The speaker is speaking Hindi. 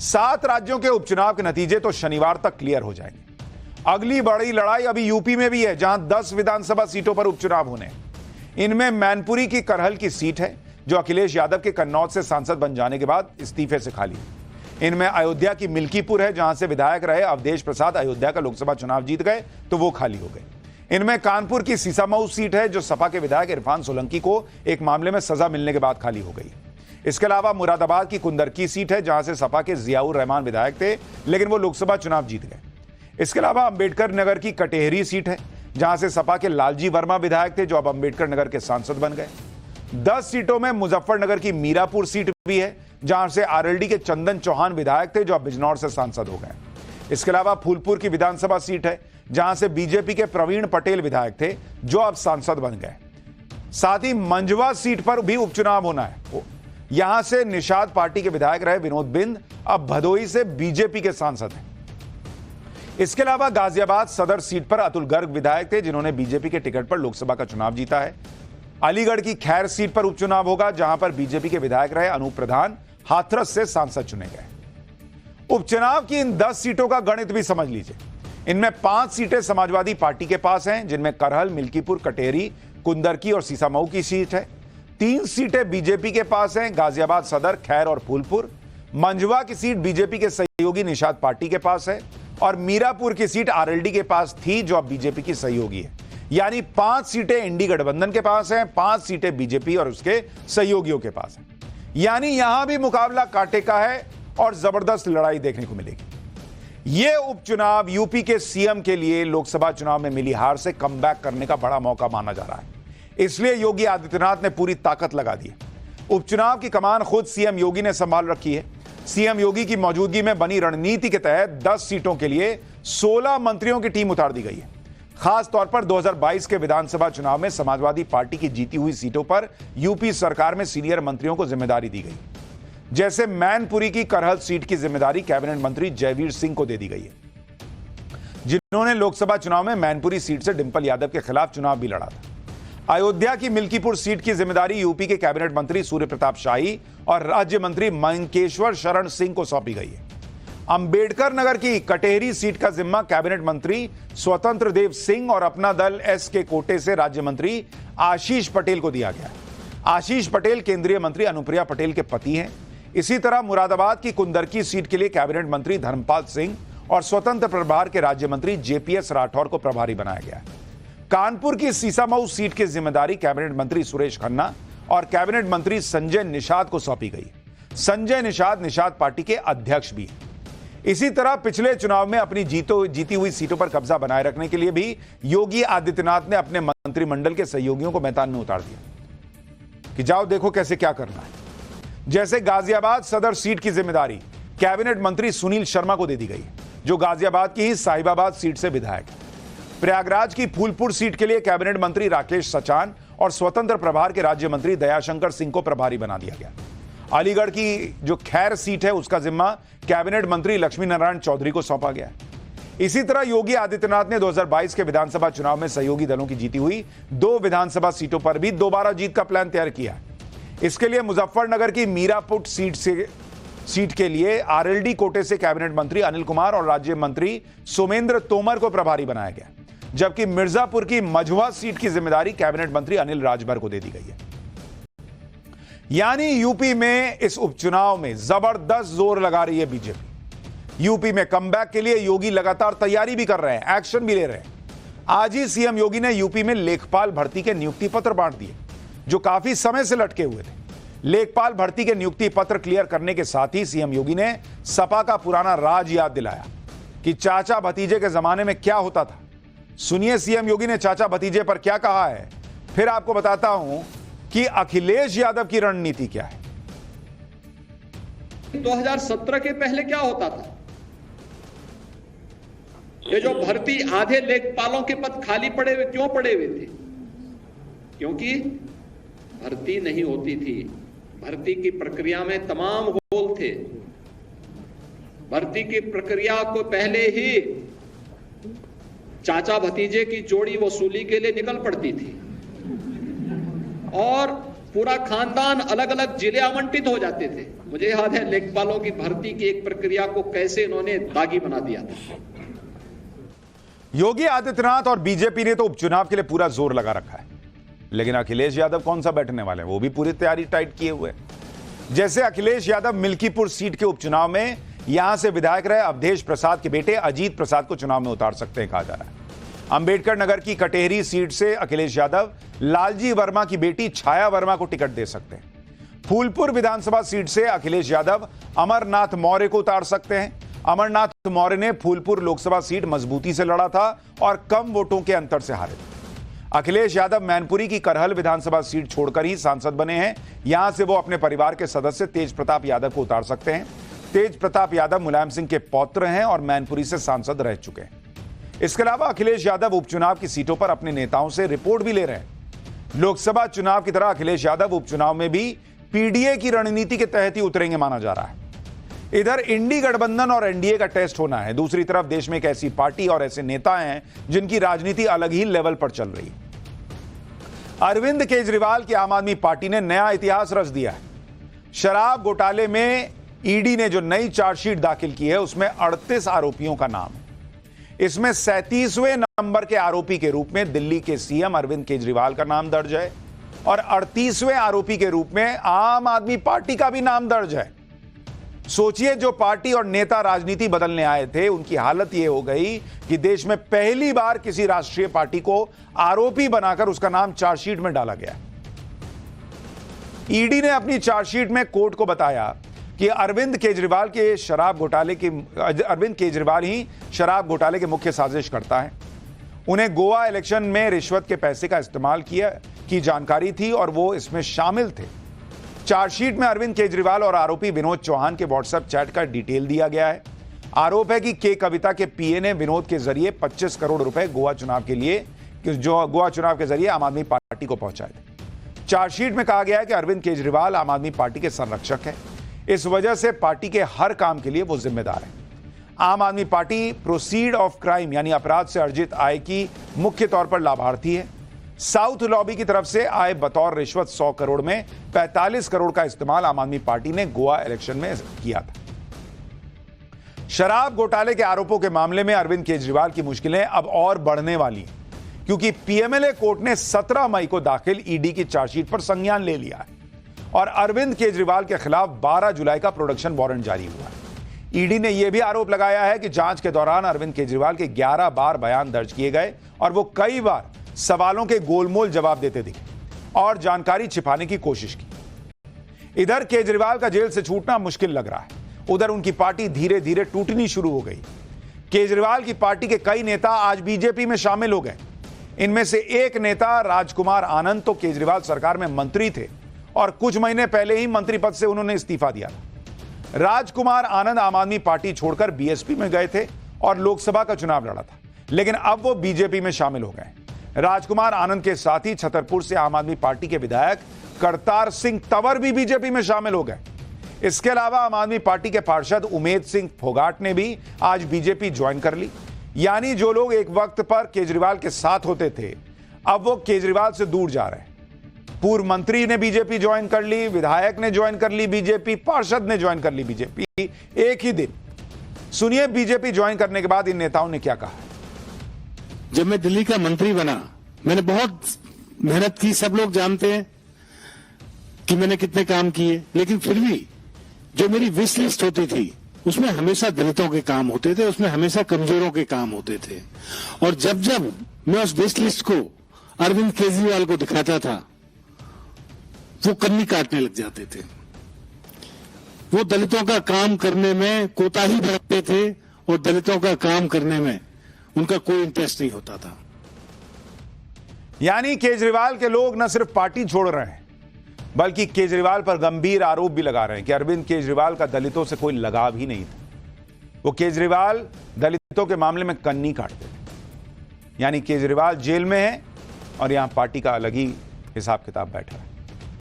7 राज्यों के उपचुनाव के नतीजे तो शनिवार तक क्लियर हो जाएंगे। अगली बड़ी लड़ाई अभी यूपी में भी है, जहां 10 विधानसभा सीटों पर उपचुनाव होने। इनमें मैनपुरी की करहल की सीट है, जो अखिलेश यादव के कन्नौज से सांसद बन जाने के बाद इस्तीफे से खाली है। इनमें अयोध्या की मिल्कीपुर है, जहां से विधायक रहे अवधेश प्रसाद अयोध्या का लोकसभा चुनाव जीत गए, तो वो खाली हो गए। इनमें कानपुर की सीसामऊ सीट है, जो सपा के विधायक इरफान सोलंकी को एक मामले में सजा मिलने के बाद खाली हो गई। इसके अलावा मुरादाबाद की कुंदरकी सीट है, जहां से सपा के जियाउर रहमान विधायक थे, लेकिन वो लोकसभा चुनाव जीत गए। इसके अलावा अंबेडकर नगर की कटेहरी सीट है, जहां से सपा के लालजी वर्मा विधायक थे, जो अब अंबेडकर नगर के सांसद बन गए। 10 सीटों में मुजफ्फरनगर की मीरापुर सीट भी है, जहां से आरएलडी के चंदन चौहान विधायक थे, जो अब बिजनौर से सांसद हो गए। इसके अलावा फूलपुर की विधानसभा सीट है, जहां से बीजेपी के प्रवीण पटेल विधायक थे, जो अब सांसद बन गए। साथ ही मंझवा सीट पर भी उपचुनाव होना है। यहां से निषाद पार्टी के विधायक रहे विनोद बिंद अब भदोही से बीजेपी के सांसद हैं। इसके अलावा गाजियाबाद सदर सीट पर अतुल गर्ग विधायक थे, जिन्होंने बीजेपी के टिकट पर लोकसभा का चुनाव जीता है। अलीगढ़ की खैर सीट पर उपचुनाव होगा, जहां पर बीजेपी के विधायक रहे अनूप प्रधान हाथरस से सांसद चुने गए। उपचुनाव की इन 10 सीटों का गणित भी समझ लीजिए। इनमें 5 सीटें समाजवादी पार्टी के पास हैं, जिनमें करहल, मिल्कीपुर, कटेहरी, कुंदरकी और सीसामऊ की सीट है। 3 सीटें बीजेपी के पास हैं, गाजियाबाद सदर, खैर और फूलपुर। मंझवा की सीट बीजेपी के सहयोगी निषाद पार्टी के पास है, और मीरापुर की सीट आरएलडी के पास थी, जो अब बीजेपी की सहयोगी है। यानी 5 सीटें इंडी गठबंधन के पास हैं, 5 सीटें बीजेपी और उसके सहयोगियों के पास हैं। यानी यहां भी मुकाबला कांटे का है और जबरदस्त लड़ाई देखने को मिलेगी। यह उपचुनाव यूपी के सीएम के लिए लोकसभा चुनाव में मिली हार से कमबैक करने का बड़ा मौका माना जा रहा है। इसलिए योगी आदित्यनाथ ने पूरी ताकत लगा दी है। उपचुनाव की कमान खुद सीएम योगी ने संभाल रखी है। सीएम योगी की मौजूदगी में बनी रणनीति के तहत 10 सीटों के लिए 16 मंत्रियों की टीम उतार दी गई है। खास तौर पर 2022 के विधानसभा चुनाव में समाजवादी पार्टी की जीती हुई सीटों पर यूपी सरकार में सीनियर मंत्रियों को जिम्मेदारी दी गई। जैसे मैनपुरी की करहल सीट की जिम्मेदारी कैबिनेट मंत्री जयवीर सिंह को दे दी गई है, जिन्होंने लोकसभा चुनाव में मैनपुरी सीट से डिंपल यादव के खिलाफ चुनाव भी लड़ा था। अयोध्या की मिल्कीपुर सीट की जिम्मेदारी यूपी के कैबिनेट मंत्री सूर्य प्रताप शाही और राज्य मंत्री मंकेश्वर शरण सिंह को सौंपी गई है। अंबेडकर नगर की कटेहरी सीट का जिम्मा कैबिनेट मंत्री स्वतंत्र देव सिंह और अपना दल एस के कोटे से राज्य मंत्री आशीष पटेल को दिया गया है। आशीष पटेल केंद्रीय मंत्री अनुप्रिया पटेल के पति हैं। इसी तरह मुरादाबाद की कुंदरकी सीट के लिए कैबिनेट मंत्री धर्मपाल सिंह और स्वतंत्र प्रभार के राज्य मंत्री जेपीएस राठौर को प्रभारी बनाया गया है। कानपुर की सीसामऊ सीट की जिम्मेदारी कैबिनेट मंत्री सुरेश खन्ना और कैबिनेट मंत्री संजय निषाद को सौंपी गई। संजय निषाद पार्टी के अध्यक्ष भी हैं। इसी तरह पिछले चुनाव में अपनी जीती हुई सीटों पर कब्जा बनाए रखने के लिए भी योगी आदित्यनाथ ने अपने मंत्रिमंडल के सहयोगियों को मैदान में उतार दिया कि जाओ देखो कैसे क्या करना है। जैसे गाजियाबाद सदर सीट की जिम्मेदारी कैबिनेट मंत्री सुनील शर्मा को दे दी गई, जो गाजियाबाद की ही साहिबाबाद सीट से विधायक है। प्रयागराज की फूलपुर सीट के लिए कैबिनेट मंत्री राकेश सचान और स्वतंत्र प्रभार के राज्य मंत्री दयाशंकर सिंह को प्रभारी बना दिया गया। अलीगढ़ की जो खैर सीट है, उसका जिम्मा कैबिनेट मंत्री लक्ष्मी नारायण चौधरी को सौंपा गया। इसी तरह योगी आदित्यनाथ ने 2022 के विधानसभा चुनाव में सहयोगी दलों की जीती हुई 2 विधानसभा सीटों पर भी दोबारा जीत का प्लान तैयार किया। इसके लिए मुजफ्फरनगर की मीरापुर सीट के लिए आरएलडी कोटे से कैबिनेट मंत्री अनिल कुमार और राज्य मंत्री सोमेंद्र तोमर को प्रभारी बनाया गया, जबकि मिर्जापुर की मझवा सीट की जिम्मेदारी कैबिनेट मंत्री अनिल राजभर को दे दी गई है। यानी यूपी में इस उपचुनाव में जबरदस्त जोर लगा रही है बीजेपी। यूपी में कमबैक के लिए योगी लगातार तैयारी भी कर रहे हैं, एक्शन भी ले रहे हैं। आज ही सीएम योगी ने यूपी में लेखपाल भर्ती के नियुक्ति पत्र बांट दिए, जो काफी समय से लटके हुए थे। लेखपाल भर्ती के नियुक्ति पत्र क्लियर करने के साथ ही सीएम योगी ने सपा का पुराना राज याद दिलाया कि चाचा भतीजे के जमाने में क्या होता था। सुनिए सीएम योगी ने चाचा भतीजे पर क्या कहा है, फिर आपको बताता हूं कि अखिलेश यादव की रणनीति क्या है। 2017 के पहले क्या होता था? ये जो भर्ती आधे लेखपालों के पद खाली पड़े हुए क्यों पड़े हुए थे? क्योंकि भर्ती नहीं होती थी। भर्ती की प्रक्रिया में तमाम होल थे। भर्ती की प्रक्रिया को पहले ही चाचा भतीजे की जोड़ी वसूली के लिए निकल पड़ती थी और पूरा खानदान अलग अलग जिले आवंटित हो जाते थे। मुझे याद है लेखपालों की भर्ती की एक प्रक्रिया को कैसे इन्होंने दागी बना दिया था। योगी आदित्यनाथ और बीजेपी ने तो उपचुनाव के लिए पूरा जोर लगा रखा है, लेकिन अखिलेश यादव कौन सा बैठने वाले हैं? वो भी पूरी तैयारी टाइट किए हुए हैं। जैसे अखिलेश यादव मिल्कीपुर सीट के उपचुनाव में यहां से विधायक रहे अवधेश प्रसाद के बेटे अजीत प्रसाद को चुनाव में उतार सकते हैं, कहा जा रहा है। अंबेडकर नगर की कटेहरी सीट से अखिलेश यादव लालजी वर्मा की बेटी छाया वर्मा को टिकट दे सकते हैं। फूलपुर विधानसभा सीट से अखिलेश यादव अमरनाथ मौर्य को उतार सकते हैं। अमरनाथ मौर्य ने फूलपुर लोकसभा सीट मजबूती से लड़ा था और कम वोटों के अंतर से हारे थे। अखिलेश यादव मैनपुरी की करहल विधानसभा सीट छोड़कर ही सांसद बने हैं। यहां से वो अपने परिवार के सदस्य तेज प्रताप यादव को उतार सकते हैं। तेज प्रताप यादव मुलायम सिंह के पौत्र हैं और मैनपुरी से सांसद रह चुके हैं। इसके अलावा अखिलेश यादव उपचुनाव की सीटों पर अपने नेताओं से रिपोर्ट भी ले रहे हैं। लोकसभा चुनाव की तरह अखिलेश यादव उपचुनाव में भी पीडीए की रणनीति के तहत ही उतरेंगे माना जा रहा है। इधर इंडी गठबंधन और एनडीए का टेस्ट होना है। दूसरी तरफ देश में एक ऐसी पार्टी और ऐसे नेता हैं जिनकी राजनीति अलग ही लेवल पर चल रही है। अरविंद केजरीवाल की आम आदमी पार्टी ने नया इतिहास रच दिया है। शराब घोटाले में ईडी ने जो नई चार्जशीट दाखिल की है उसमें 38 आरोपियों का नाम है। इसमें 37वें नंबर के आरोपी के रूप में दिल्ली के सीएम अरविंद केजरीवाल का नाम दर्ज है और 38वें आरोपी के रूप में आम आदमी पार्टी का भी नाम दर्ज है। सोचिए, जो पार्टी और नेता राजनीति बदलने आए थे उनकी हालत यह हो गई कि देश में पहली बार किसी राष्ट्रीय पार्टी को आरोपी बनाकर उसका नाम चार्जशीट में डाला गया। ईडी ने अपनी चार्जशीट में कोर्ट को बताया कि अरविंद केजरीवाल ही शराब घोटाले के मुख्य साजिश करता है। उन्हें गोवा इलेक्शन में रिश्वत के पैसे का इस्तेमाल किया की जानकारी थी और वो इसमें शामिल थे। चार्जशीट में अरविंद केजरीवाल और आरोपी विनोद चौहान के व्हाट्सएप चैट का डिटेल दिया गया है। आरोप है कि के कविता के पीए ने विनोद के जरिए 25 करोड़ रुपए गोवा चुनाव के जरिए आम आदमी पार्टी को पहुंचाए थे। चार्जशीट में कहा गया है कि अरविंद केजरीवाल आम आदमी पार्टी के संरक्षक है। इस वजह से पार्टी के हर काम के लिए वो जिम्मेदार है। आम आदमी पार्टी प्रोसीड ऑफ क्राइम यानी अपराध से अर्जित आय की मुख्य तौर पर लाभार्थी है। साउथ लॉबी की तरफ से आए बतौर रिश्वत 100 करोड़ में 45 करोड़ का इस्तेमाल आम आदमी पार्टी ने गोवा इलेक्शन में किया था। शराब घोटाले के आरोपों के मामले में अरविंद केजरीवाल की मुश्किलें अब और बढ़ने वाली हैं, क्योंकि पीएमएलए कोर्ट ने 17 मई को दाखिल ईडी की चार्जशीट पर संज्ञान ले लिया है और अरविंद केजरीवाल के खिलाफ 12 जुलाई का प्रोडक्शन वारंट जारी हुआ है। ईडी ने यह भी आरोप लगाया है कि जांच के दौरान अरविंद केजरीवाल के 11 बार बयान दर्ज किए गए और वो कई बार सवालों के गोलमोल जवाब देते दिखे और जानकारी छिपाने की कोशिश की। इधर केजरीवाल का जेल से छूटना मुश्किल लग रहा है, उधर उनकी पार्टी धीरे धीरे टूटनी शुरू हो गई। केजरीवाल की पार्टी के कई नेता आज बीजेपी में शामिल हो गए। इनमें से एक नेता राजकुमार आनंद तो केजरीवाल सरकार में मंत्री थे और कुछ महीने पहले ही मंत्री पद से उन्होंने इस्तीफा दिया था। राजकुमार आनंद आम आदमी पार्टी छोड़कर बीएसपी में गए थे और लोकसभा का चुनाव लड़ा था, लेकिन अब वो बीजेपी में शामिल हो गए। राजकुमार आनंद के साथ ही छतरपुर से आम आदमी पार्टी के विधायक करतार सिंह तंवर भी बीजेपी में शामिल हो गए। इसके अलावा आम आदमी पार्टी के पार्षद उमेद सिंह फोगाट ने भी आज बीजेपी ज्वाइन कर ली। यानी जो लोग एक वक्त पर केजरीवाल के साथ होते थे, अब वो केजरीवाल से दूर जा रहे हैं। पूर्व मंत्री ने बीजेपी ज्वाइन कर ली, विधायक ने ज्वाइन कर ली बीजेपी, पार्षद ने ज्वाइन कर ली बीजेपी एक ही दिन। सुनिए बीजेपी ज्वाइन करने के बाद इन नेताओं ने क्या कहा। जब मैं दिल्ली का मंत्री बना, मैंने बहुत मेहनत की। सब लोग जानते हैं कि मैंने कितने काम किए, लेकिन फिर भी जो मेरी विश लिस्ट होती थी उसमें हमेशा दलितों के काम होते थे, उसमें हमेशा कमजोरों के काम होते थे। और जब जब मैं उस विश लिस्ट को अरविंद केजरीवाल को दिखाता था, वो कन्नी काटने लग जाते थे। वो दलितों का काम करने में कोताही बरतते थे और दलितों का काम करने में उनका कोई इंटरेस्ट नहीं होता था। यानी केजरीवाल के लोग न सिर्फ पार्टी छोड़ रहे हैं, बल्कि केजरीवाल पर गंभीर आरोप भी लगा रहे हैं कि अरविंद केजरीवाल का दलितों से कोई लगाव ही नहीं था। वो केजरीवाल दलितों के मामले में कन्नी काटते थे। यानी केजरीवाल जेल में है और यहां पार्टी का अलग ही हिसाब किताब बैठा है।